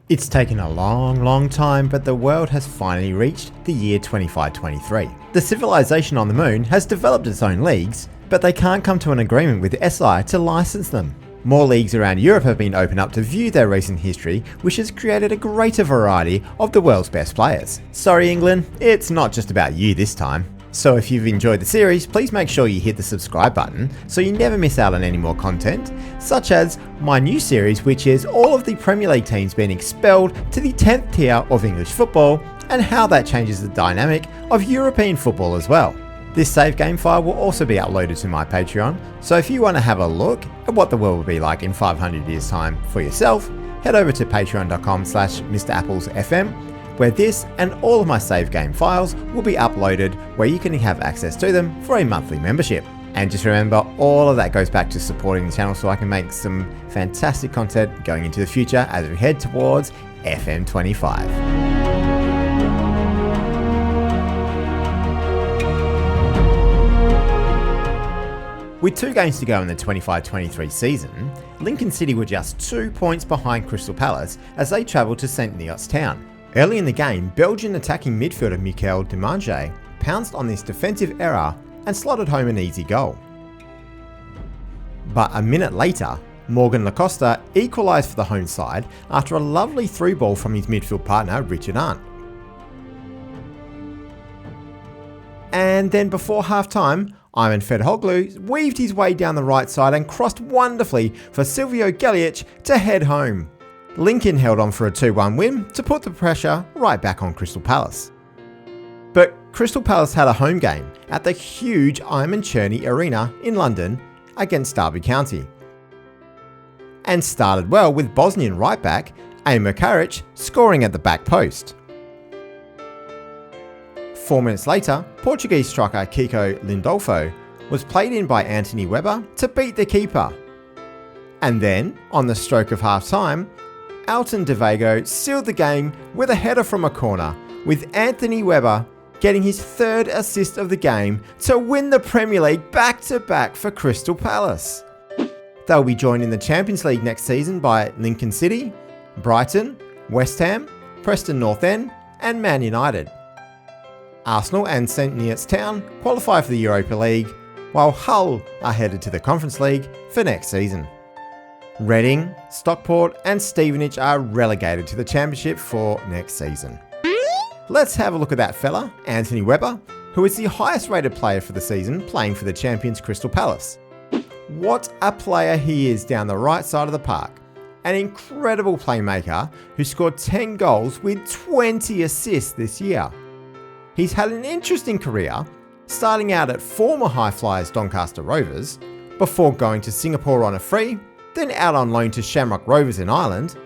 It's taken a long time, but the world has finally reached the year 2523. The civilization on the moon has developed its own leagues, but they can't come to an agreement with SI to license them. More leagues around Europe have been opened up to view their recent history, which has created a greater variety of the world's best players. Sorry England, it's not just about you this time. So if you've enjoyed the series, please make sure you hit the subscribe button so you never miss out on any more content, such as my new series, which is all of the Premier League teams being expelled to the 10th tier of English football and how that changes the dynamic of European football as well. This save game file will also be uploaded to my Patreon, so if you want to have a look at what the world will be like in 500 years time for yourself, head over to patreon.com/MrApplesFM, where this and all of my save game files will be uploaded, where you can have access to them for a monthly membership. And just remember, all of that goes back to supporting the channel so I can make some fantastic content going into the future as we head towards FM25. With 2 games to go in the 25-23 season, Lincoln City were just 2 points behind Crystal Palace as they travelled to St Town. Early in the game, Belgian attacking midfielder Michael de Mange pounced on this defensive error and slotted home an easy goal. But a minute later, Morgan Lacosta equalised for the home side after a lovely through ball from his midfield partner Richard Arndt. And then before half-time, Ivan Fedhoglu weaved his way down the right side and crossed wonderfully for Silvio Galic to head home. Lincoln held on for a 2-1 win to put the pressure right back on Crystal Palace. But Crystal Palace had a home game at the huge Iman Cherny Arena in London against Derby County, and started well with Bosnian right back Amir Karic scoring at the back post. 4 minutes later, Portuguese striker Kiko Lindolfo was played in by Anthony Webber to beat the keeper. And then, on the stroke of half-time, Alton De Vego sealed the game with a header from a corner, with Anthony Webber getting his 3rd assist of the game to win the Premier League back-to-back for Crystal Palace. They'll be joined in the Champions League next season by Lincoln City, Brighton, West Ham, Preston North End and Man United. Arsenal and St Town qualify for the Europa League, while Hull are headed to the Conference League for next season. Reading, Stockport and Stevenage are relegated to the Championship for next season. Let's have a look at that fella, Anthony Webber, who is the highest rated player for the season playing for the champions Crystal Palace. What a player he is down the right side of the park. An incredible playmaker who scored 10 goals with 20 assists this year. He's had an interesting career, starting out at former high flyers Doncaster Rovers, before going to Singapore on a free, then out on loan to Shamrock Rovers in Ireland,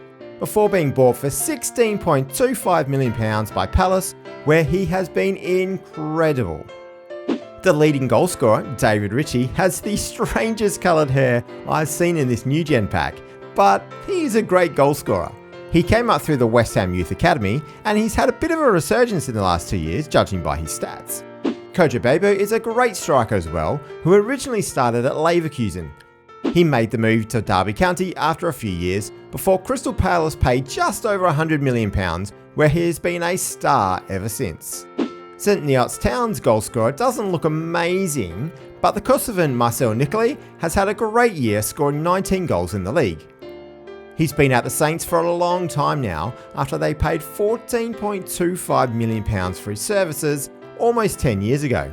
before being bought for £16.25 million by Palace, where he has been incredible. The leading goal scorer, David Ritchie, has the strangest coloured hair I've seen in this new gen pack, but he is a great goal scorer. He came up through the West Ham Youth Academy, and he's had a bit of a resurgence in the last 2 years, judging by his stats. Kojo Bebo is a great striker as well, who originally started at Leverkusen. He made the move to Derby County after a few years, before Crystal Palace paid just over £100 million, where he has been a star ever since. St Town's goal scorer doesn't look amazing, but the Kosovan Marcel Nicoli has had a great year, scoring 19 goals in the league. He's been at the Saints for a long time now, after they paid £14.25 million for his services almost 10 years ago.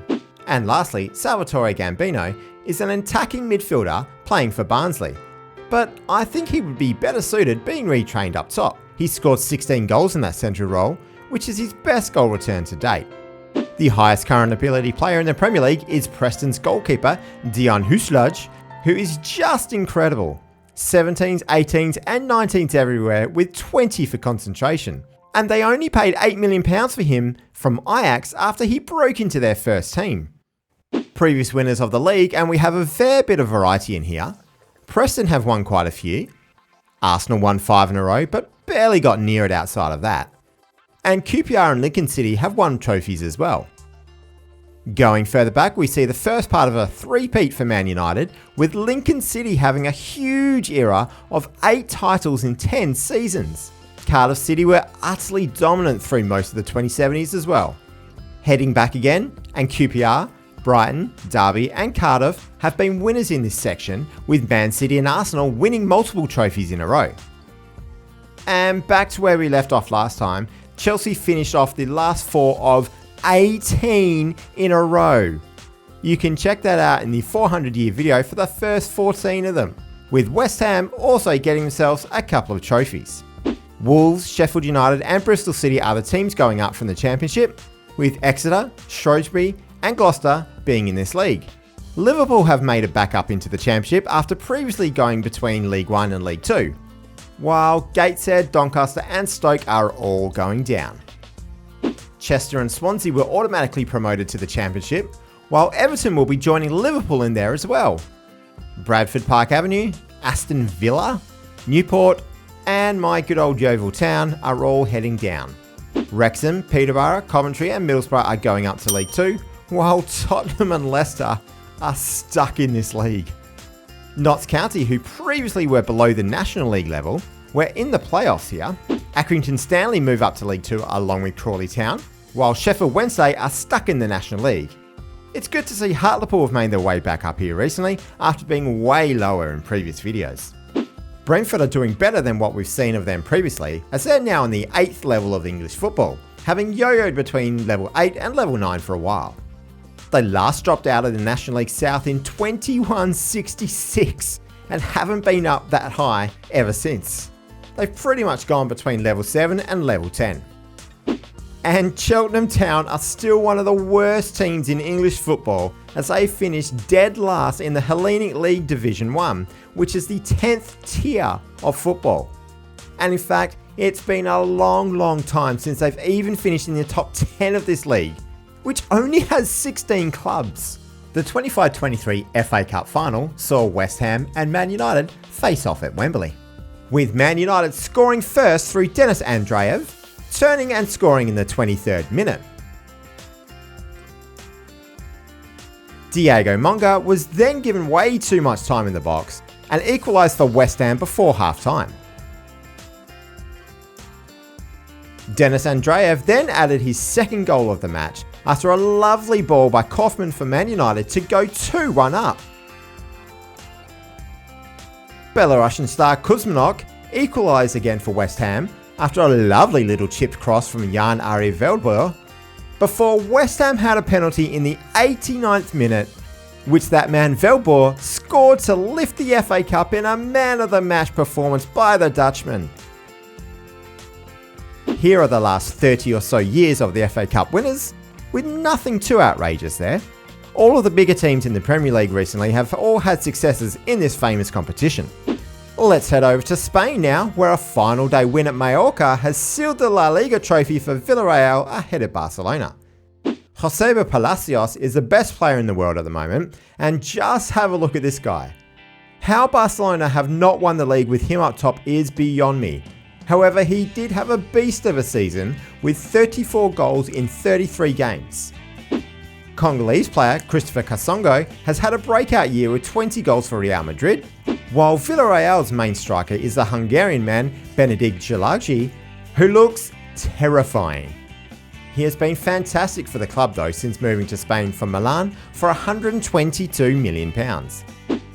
And lastly, Salvatore Gambino is an attacking midfielder playing for Barnsley, but I think he would be better suited being retrained up top. He's scored 16 goals in that central role, which is his best goal return to date. The highest current ability player in the Premier League is Preston's goalkeeper Dion Huslaj, who is just incredible. 17s, 18s and 19s everywhere, with 20 for concentration. And they only paid £8 million for him from Ajax after he broke into their first team. Previous winners of the league, and we have a fair bit of variety in here. Preston have won quite a few. Arsenal won 5 in a row, but barely got near it outside of that. And QPR and Lincoln City have won trophies as well. Going further back, we see the first part of a three-peat for Man United, with Lincoln City having a huge era of 8 titles in 10 seasons. Cardiff City were utterly dominant through most of the 2070s as well. Heading back again, and QPR, Brighton, Derby and Cardiff have been winners in this section, with Man City and Arsenal winning multiple trophies in a row. And back to where we left off last time, Chelsea finished off the last 4 of 18 in a row. You can check that out in the 400-year video for the first 14 of them, with West Ham also getting themselves a couple of trophies. Wolves, Sheffield United and Bristol City are the teams going up from the Championship, with Exeter, Shrewsbury and Gloucester being in this league. Liverpool have made it back up into the Championship after previously going between League 1 and League 2, while Gateshead, Doncaster and Stoke are all going down. Chester and Swansea were automatically promoted to the Championship, while Everton will be joining Liverpool in there as well. Bradford Park Avenue, Aston Villa, Newport and my good old Yeovil Town are all heading down. Wrexham, Peterborough, Coventry and Middlesbrough are going up to League 2, while Tottenham and Leicester are stuck in this league. Notts County, who previously were below the National League level, were in the playoffs here. Accrington Stanley move up to League 2 along with Crawley Town, while Sheffield Wednesday are stuck in the National League. It's good to see Hartlepool have made their way back up here recently after being way lower in previous videos. Brentford are doing better than what we've seen of them previously, as they're now in the 8th level of English football, having yo-yoed between level 8 and level 9 for a while. They last dropped out of the National League South in 2166 and haven't been up that high ever since. They've pretty much gone between level 7 and level 10. And Cheltenham Town are still one of the worst teams in English football, as they finished dead last in the Hellenic League Division 1, which is the 10th tier of football. And in fact, it's been a long time since they've even finished in the top 10 of this league, which only has 16 clubs. The 25-23 FA Cup final saw West Ham and Man United face off at Wembley, with Man United scoring first through Denis Andreev, turning and scoring in the 23rd minute. Diego Monga was then given way too much time in the box and equalised for West Ham before half-time. Denis Andreev then added his second goal of the match after a lovely ball by Kaufman for Man United to go 2-1 up. Belarusian star Kuzminok equalised again for West Ham after a lovely little chipped cross from Jan-Ari Veldboer, before West Ham had a penalty in the 89th minute, which that man Veldboer scored to lift the FA Cup in a man of the match performance by the Dutchman. Here are the last 30 or so years of the FA Cup winners, with nothing too outrageous there. All of the bigger teams in the Premier League recently have all had successes in this famous competition. Let's head over to Spain now, where a final day win at Mallorca has sealed the La Liga trophy for Villarreal ahead of Barcelona. Joseba Palacios is the best player in the world at the moment, and just have a look at this guy. How Barcelona have not won the league with him up top is beyond me. However, he did have a beast of a season with 34 goals in 33 games. Congolese player Christopher Kasongo has had a breakout year with 20 goals for Real Madrid, while Villarreal's main striker is the Hungarian man Benedikt Zsilagyi, who looks terrifying. He has been fantastic for the club though since moving to Spain from Milan for £122 million.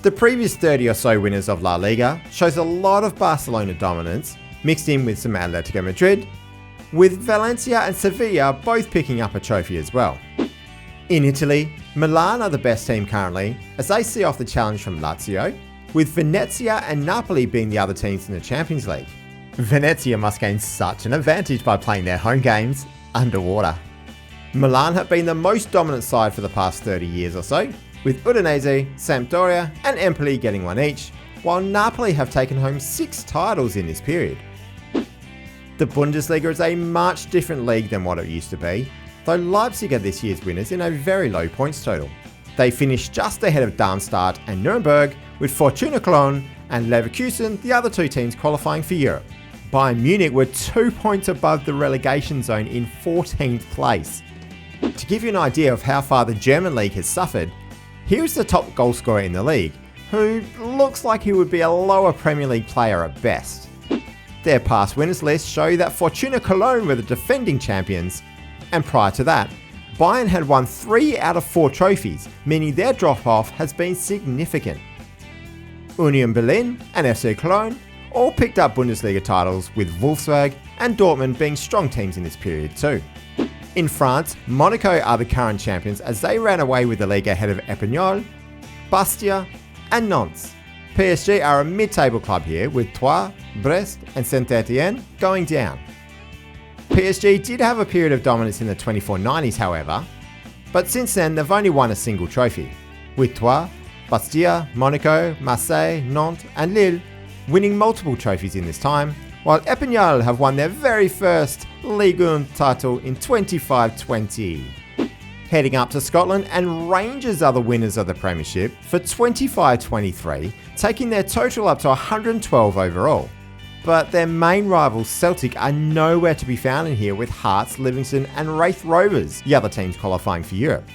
The previous 30 or so winners of La Liga shows a lot of Barcelona dominance, mixed in with some Atletico Madrid, with Valencia and Sevilla both picking up a trophy as well. In Italy, Milan are the best team currently, as they see off the challenge from Lazio, with Venezia and Napoli being the other teams in the Champions League. Venezia must gain such an advantage by playing their home games underwater. Milan have been the most dominant side for the past 30 years or so, with Udinese, Sampdoria and Empoli getting one each, while Napoli have taken home 6 titles in this period. The Bundesliga is a much different league than what it used to be, though Leipzig are this year's winners in a very low points total. They finished just ahead of Darmstadt and Nuremberg, with Fortuna Cologne and Leverkusen the other 2 teams qualifying for Europe. Bayern Munich were 2 points above the relegation zone in 14th place. To give you an idea of how far the German league has suffered, here is the top goalscorer in the league, who looks like he would be a lower Premier League player at best. Their past winners list show that Fortuna Cologne were the defending champions, and prior to that, Bayern had won 3 out of 4 trophies, meaning their drop-off has been significant. Union Berlin and FC Cologne all picked up Bundesliga titles, with Wolfsburg and Dortmund being strong teams in this period too. In France, Monaco are the current champions as they ran away with the league ahead of Épinal, Bastia and Nantes. PSG are a mid-table club here, with Troyes, Brest and Saint-Etienne going down. PSG did have a period of dominance in the 2490s however, but since then they've only won a single trophy, with Troyes, Bastia, Monaco, Marseille, Nantes and Lille winning multiple trophies in this time, while Épinal have won their very first Ligue 1 title in 25-20. Heading up to Scotland, and Rangers are the winners of the Premiership for 25-23, taking their total up to 112 overall. But their main rivals Celtic are nowhere to be found in here, with Hearts, Livingston and Wraith Rovers, the other teams qualifying for Europe.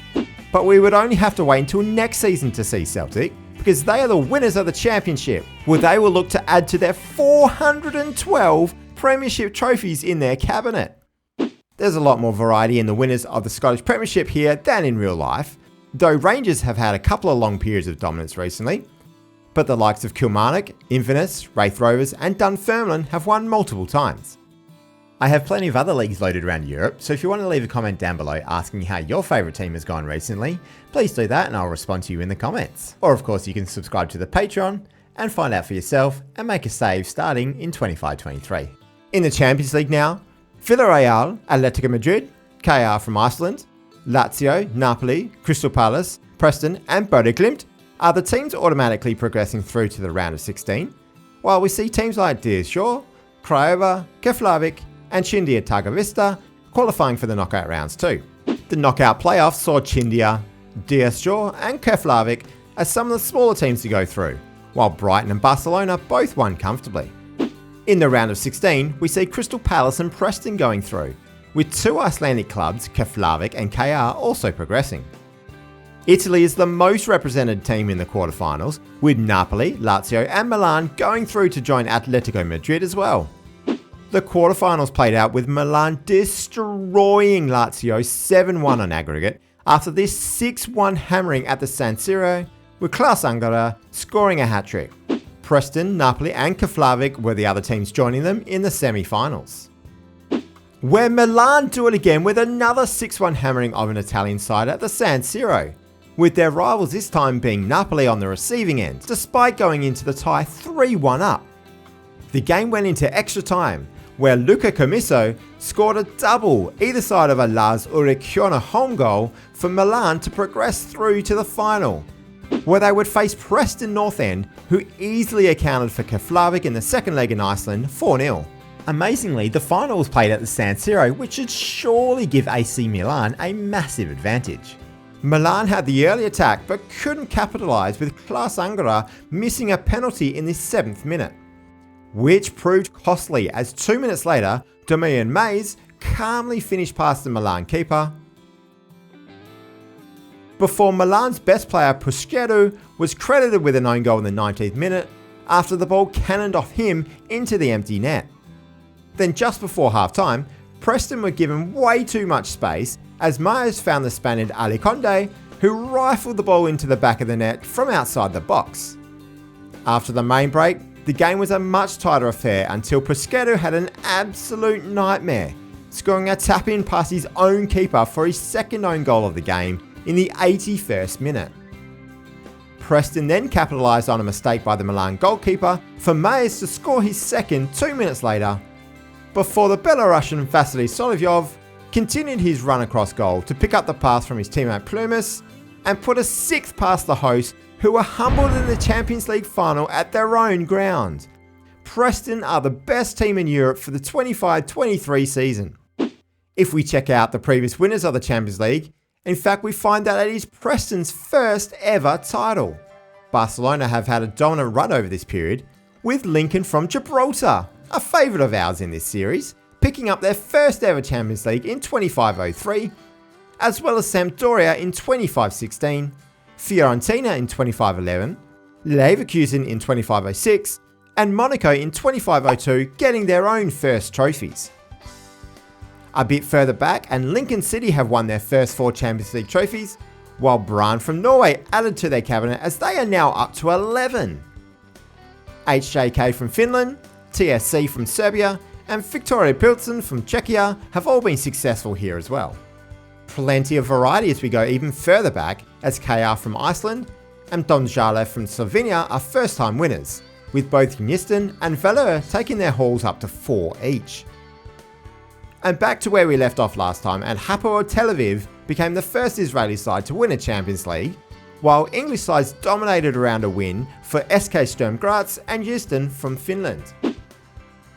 But we would only have to wait until next season to see Celtic, because they are the winners of the Championship, where they will look to add to their 412 Premiership trophies in their cabinet. There's a lot more variety in the winners of the Scottish Premiership here than in real life, though Rangers have had a couple of long periods of dominance recently, but the likes of Kilmarnock, Inverness, Wraith Rovers and Dunfermline have won multiple times. I have plenty of other leagues loaded around Europe, so if you want to leave a comment down below asking how your favourite team has gone recently, please do that and I'll respond to you in the comments. Or of course you can subscribe to the Patreon and find out for yourself and make a save starting in 25-23. In the Champions League now, Villarreal, Atletico Madrid, KR from Iceland, Lazio, Napoli, Crystal Palace, Preston and Bodø Glimt are the teams automatically progressing through to the round of 16, while we see teams like Diashaw, Craiova, Keflavik and Chindia Targovista qualifying for the knockout rounds too. The knockout playoffs saw Chindia, Diashaw and Keflavik as some of the smaller teams to go through, while Brighton and Barcelona both won comfortably. In the round of 16, we see Crystal Palace and Preston going through, with 2 Icelandic clubs, Keflavik and KR, also progressing. Italy is the most represented team in the quarterfinals, with Napoli, Lazio and Milan going through to join Atletico Madrid as well. The quarterfinals played out with Milan destroying Lazio 7-1 on aggregate after this 6-1 hammering at the San Siro, with Klaus Angara scoring a hat-trick. Preston, Napoli and Keflavik were the other teams joining them in the semi-finals, where Milan do it again with another 6-1 hammering of an Italian side at the San Siro, with their rivals this time being Napoli on the receiving end, despite going into the tie 3-1 up. The game went into extra time, where Luca Commisso scored a double either side of a Lars Ulrich home goal for Milan to progress through to the final, where they would face Preston North End, who easily accounted for Keflavik in the second leg in Iceland 4-0. Amazingly, the final was played at the San Siro, which should surely give AC Milan a massive advantage. Milan had the early attack but couldn't capitalise, with Klaus Angara missing a penalty in the 7th minute, which proved costly as 2 minutes later, Damian Mays calmly finished past the Milan keeper, before Milan's best player Puskeru was credited with an own goal in the 19th minute after the ball cannoned off him into the empty net. Then just before half-time, Preston were given way too much space as Myers found the Spaniard Ali Conde, who rifled the ball into the back of the net from outside the box. After the main break, the game was a much tighter affair until Puskeru had an absolute nightmare, scoring a tap-in past his own keeper for his second own goal of the game in the 81st minute. Preston then capitalised on a mistake by the Milan goalkeeper for Mayes to score his second 2 minutes later, before the Belarusian Vasily Solovyov continued his run across goal to pick up the pass from his teammate Plumas and put a 6th past the hosts, who were humbled in the Champions League final at their own ground. Preston are the best team in Europe for the 25-23 season. If we check out the previous winners of the Champions League, in fact we find that it is Preston's first ever title. Barcelona have had a dominant run over this period, with Lincoln from Gibraltar, a favourite of ours in this series, picking up their first ever Champions League in 25-03, as well as Sampdoria in 25-16, Fiorentina in 25-11, Leverkusen in 25-06, and Monaco in 2502 getting their own first trophies. A bit further back, and Lincoln City have won their first 4 Champions League trophies, while Brann from Norway added to their cabinet as they are now up to 11. HJK from Finland, TSC from Serbia, and Victoria Pilsen from Czechia have all been successful here as well. Plenty of variety as we go even further back, as KR from Iceland and Domžale from Slovenia are first-time winners, with both Gnistin and Valur taking their hauls up to 4 each. And back to where we left off last time, and Hapoel Tel Aviv became the first Israeli side to win a Champions League, while English sides dominated around a win for SK Sturm Graz and Houston from Finland.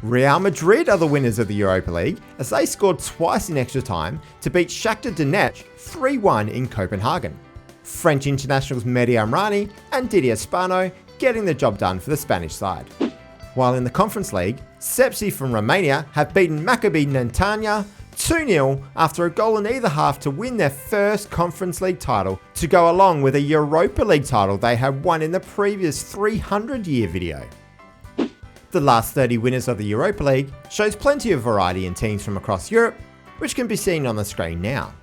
Real Madrid are the winners of the Europa League, as they scored twice in extra time to beat Shakhtar Donetsk 3-1 in Copenhagen. French internationals Mehdi Amrani and Didier Spano getting the job done for the Spanish side. While in the Conference League, Sepsi from Romania have beaten Maccabi Netanya 2-0 after a goal in either half to win their first Conference League title, to go along with a Europa League title they had won in the previous 300-year video. The last 30 winners of the Europa League shows plenty of variety in teams from across Europe, which can be seen on the screen now.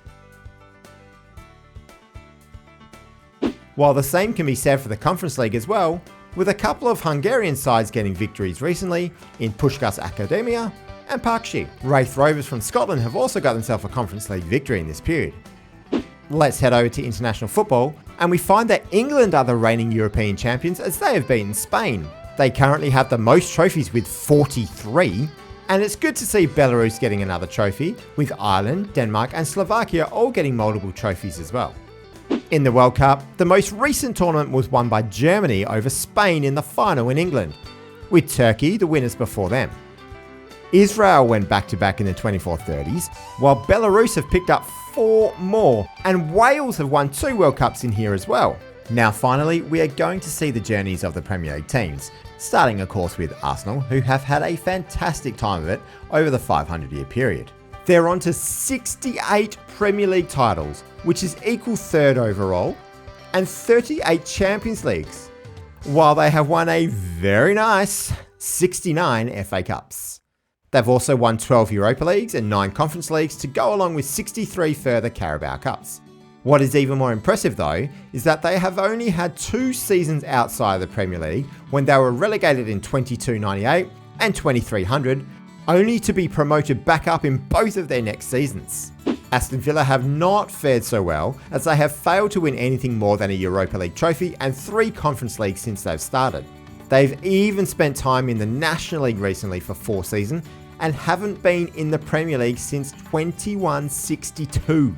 While the same can be said for the Conference League as well, with a couple of Hungarian sides getting victories recently in Puskás Akadémia and Parkshi. Raith Rovers from Scotland have also got themselves a Conference League victory in this period. Let's head over to international football, and we find that England are the reigning European champions as they have beaten Spain. They currently have the most trophies with 43, and it's good to see Belarus getting another trophy, with Ireland, Denmark and Slovakia all getting multiple trophies as well. In the World Cup, the most recent tournament was won by Germany over Spain in the final in England, with Turkey the winners before them. Israel went back-to-back in the 24-30s, while Belarus have picked up 4 more, and Wales have won 2 World Cups in here as well. Now finally, we are going to see the journeys of the Premier League teams, starting of course with Arsenal, who have had a fantastic time of it over the 500-year period. They're on to 68 Premier League titles, which is equal 3rd overall, and 38 Champions Leagues, while they have won a very nice 69 FA Cups. They've also won 12 Europa Leagues and 9 Conference Leagues to go along with 63 further Carabao Cups. What is even more impressive though, is that they have only had 2 seasons outside of the Premier League when they were relegated in 2298 and 2300, only to be promoted back up in both of their next seasons. Aston Villa have not fared so well, as they have failed to win anything more than a Europa League trophy and 3 Conference Leagues since they've started. They've even spent time in the National League recently for 4 seasons, and haven't been in the Premier League since 2162.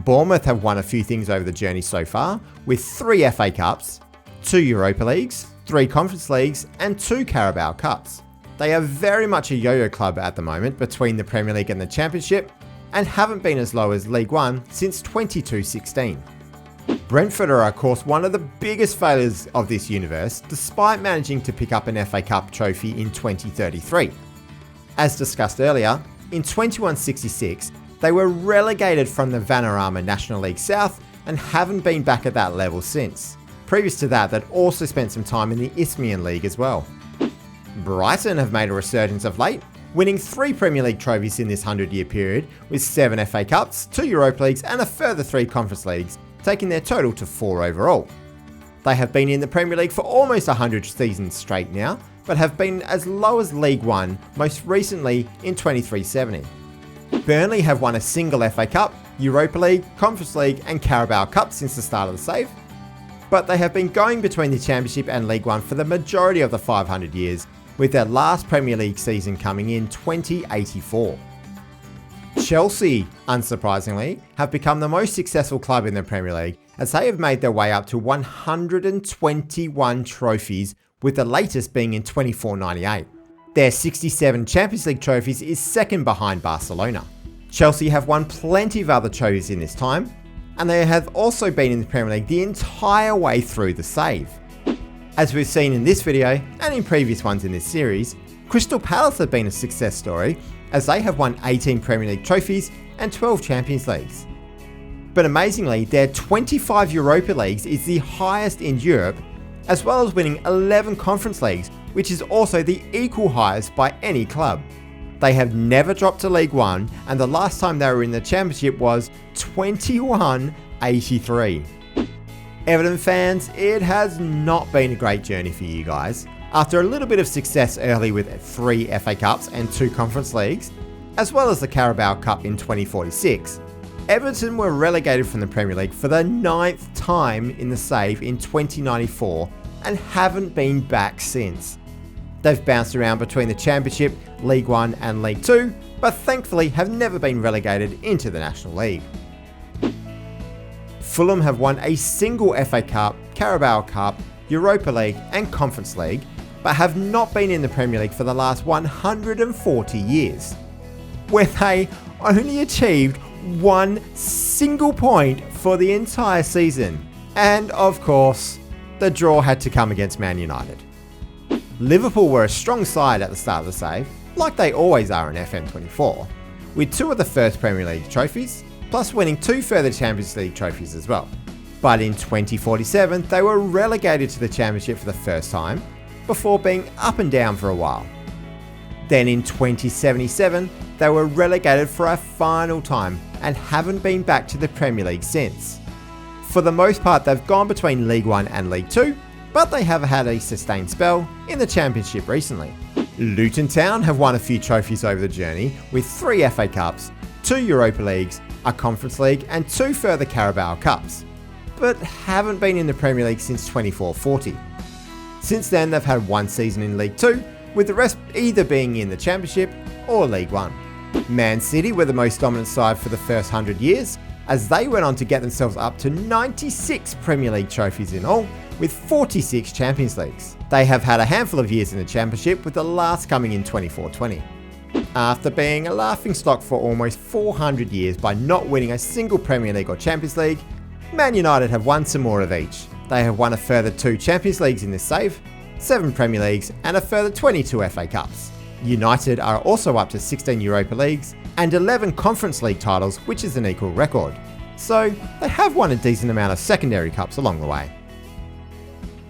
Bournemouth have won a few things over the journey so far, with 3 FA Cups, 2 Europa Leagues, 3 Conference Leagues and 2 Carabao Cups. They are very much a yo-yo club at the moment between the Premier League and the Championship, and haven't been as low as League One since 22-16. Brentford are of course one of the biggest failures of this universe, despite managing to pick up an FA Cup trophy in 2033. As discussed earlier, in 2166, they were relegated from the Vanarama National League South and haven't been back at that level since. Previous to that, they'd also spent some time in the Isthmian League as well. Brighton have made a resurgence of late, winning 3 Premier League trophies in this 100-year period, with 7 FA Cups, 2 Europa Leagues and a further 3 Conference Leagues, taking their total to 4 overall. They have been in the Premier League for almost 100 seasons straight now, but have been as low as League One, most recently in 23-70. Burnley have won a single FA Cup, Europa League, Conference League and Carabao Cup since the start of the save, but they have been going between the Championship and League One for the majority of the 500 years, with their last Premier League season coming in 2084. Chelsea, unsurprisingly, have become the most successful club in the Premier League, as they have made their way up to 121 trophies, with the latest being in 2498. Their 67 Champions League trophies is second behind Barcelona. Chelsea have won plenty of other trophies in this time, and they have also been in the Premier League the entire way through the save. As we've seen in this video, and in previous ones in this series, Crystal Palace have been a success story, as they have won 18 Premier League trophies and 12 Champions Leagues. But amazingly, their 25 Europa Leagues is the highest in Europe, as well as winning 11 Conference Leagues, which is also the equal highest by any club. They have never dropped to League One, and the last time they were in the Championship was 2183. Everton fans, it has not been a great journey for you guys. After a little bit of success early with 3 FA Cups and 2 Conference Leagues, as well as the Carabao Cup in 2046, Everton were relegated from the Premier League for the 9th time in the save in 2094 and haven't been back since. They've bounced around between the Championship, League One and League Two, but thankfully have never been relegated into the National League. Fulham have won a single FA Cup, Carabao Cup, Europa League and Conference League, but have not been in the Premier League for the last 140 years, where they only achieved 1 single point for the entire season. And of course, the draw had to come against Man United. Liverpool were a strong side at the start of the save, like they always are in FM24, with 2 of the first Premier League trophies, plus winning 2 further Champions League trophies as well. But in 2047, they were relegated to the Championship for the first time, before being up and down for a while. Then in 2077, they were relegated for a final time and haven't been back to the Premier League since. For the most part, they've gone between League One and League Two, but they have had a sustained spell in the Championship recently. Luton Town have won a few trophies over the journey, with 3 FA Cups, 2 Europa Leagues, a Conference League and 2 further Carabao Cups, but haven't been in the Premier League since 2440. Since then, they've had 1 season in League Two, with the rest either being in the Championship or League One. Man City were the most dominant side for the first 100 years, as they went on to get themselves up to 96 Premier League trophies in all, with 46 Champions Leagues. They have had a handful of years in the Championship, with the last coming in 2420. After being a laughingstock for almost 400 years by not winning a single Premier League or Champions League, Man United have won some more of each. They have won a further 2 Champions Leagues in this save, 7 Premier Leagues and a further 22 FA Cups. United are also up to 16 Europa Leagues and 11 Conference League titles, which is an equal record. So they have won a decent amount of secondary cups along the way.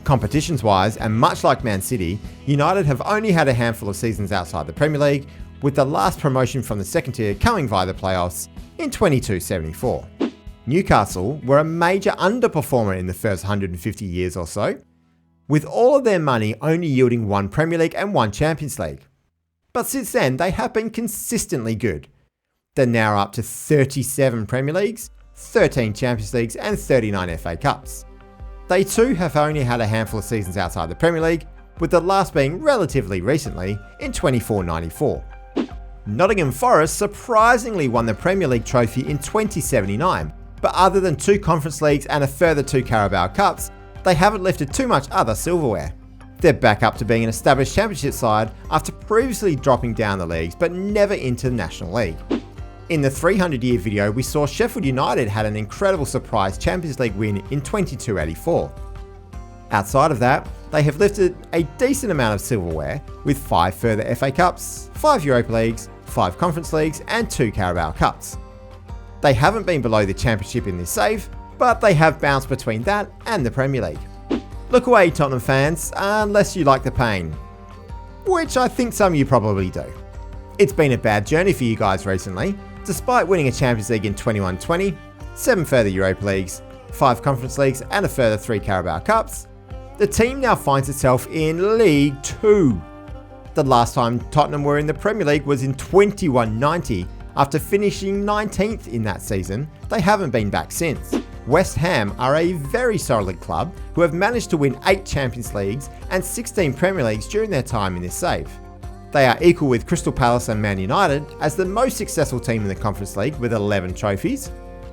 Competitions wise, and much like Man City, United have only had a handful of seasons outside the Premier League, with the last promotion from the second tier coming via the playoffs in 2274. Newcastle were a major underperformer in the first 150 years or so, with all of their money only yielding 1 Premier League and 1 Champions League. But since then, they have been consistently good. They're now up to 37 Premier Leagues, 13 Champions Leagues and 39 FA Cups. They too have only had a handful of seasons outside the Premier League, with the last being relatively recently in 2494. Nottingham Forest surprisingly won the Premier League trophy in 2079, but other than 2 Conference Leagues and a further 2 Carabao Cups, they haven't lifted too much other silverware. They're back up to being an established Championship side after previously dropping down the leagues but never into the National League. In the 300-year video, we saw Sheffield United had an incredible surprise Champions League win in 2284. Outside of that, they have lifted a decent amount of silverware, with 5 further FA Cups, 5 Europa Leagues, 5 Conference Leagues and 2 Carabao Cups. They haven't been below the Championship in this save, but they have bounced between that and the Premier League. Look away, Tottenham fans, unless you like the pain, which I think some of you probably do. It's been a bad journey for you guys recently. Despite winning a Champions League in 21-20, 7 further Europa Leagues, 5 Conference Leagues and a further 3 Carabao Cups, the team now finds itself in League 2. The last time Tottenham were in the Premier League was in 21-90. After finishing 19th in that season, they haven't been back since. West Ham are a very solid club who have managed to win 8 Champions Leagues and 16 Premier Leagues during their time in this save. They are equal with Crystal Palace and Man United as the most successful team in the Conference League with 11 trophies,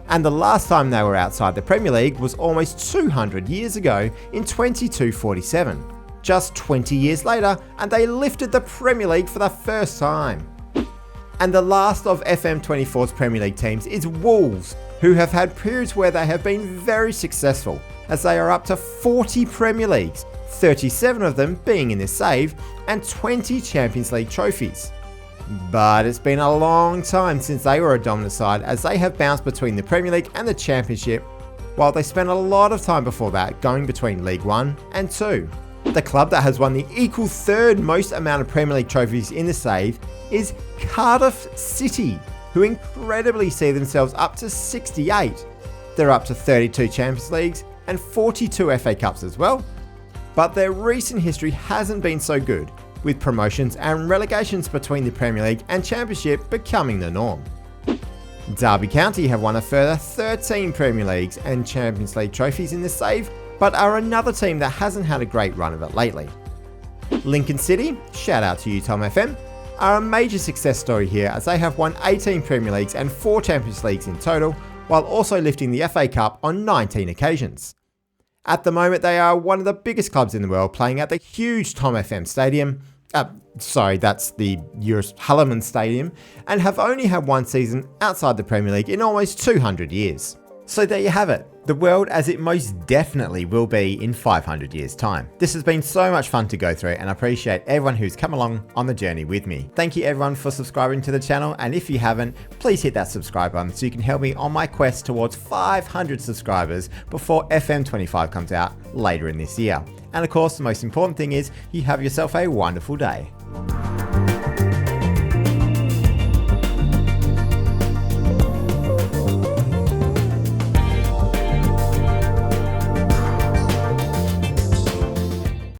and the last time they were outside the Premier League was almost 200 years ago in 2247. Just 20 years later, and they lifted the Premier League for the first time. And the last of FM24's Premier League teams is Wolves, who have had periods where they have been very successful, as they are up to 40 Premier Leagues, 37 of them being in this save, and 20 Champions League trophies. But it's been a long time since they were a dominant side, as they have bounced between the Premier League and the Championship, while they spent a lot of time before that going between League 1 and 2. The club that has won the equal third most amount of Premier League trophies in the save is Cardiff City, who incredibly see themselves up to 68. They're up to 32 Champions Leagues and 42 FA Cups as well. But their recent history hasn't been so good, with promotions and relegations between the Premier League and Championship becoming the norm. Derby County have won a further 13 Premier Leagues and Champions League trophies in the save, but are another team that hasn't had a great run of it lately. Lincoln City, shout out to you Tom FM, are a major success story here as they have won 18 Premier Leagues and 4 Champions Leagues in total, while also lifting the FA Cup on 19 occasions. At the moment they are one of the biggest clubs in the world, playing at the huge Tom FM Stadium, that's the Hulleman Stadium, and have only had one season outside the Premier League in almost 200 years. So there you have it, the world as it most definitely will be in 500 years time. This has been so much fun to go through, and I appreciate everyone who's come along on the journey with me. Thank you everyone for subscribing to the channel, and if you haven't, please hit that subscribe button so you can help me on my quest towards 500 subscribers before FM25 comes out later in this year. And of course, the most important thing is you have yourself a wonderful day.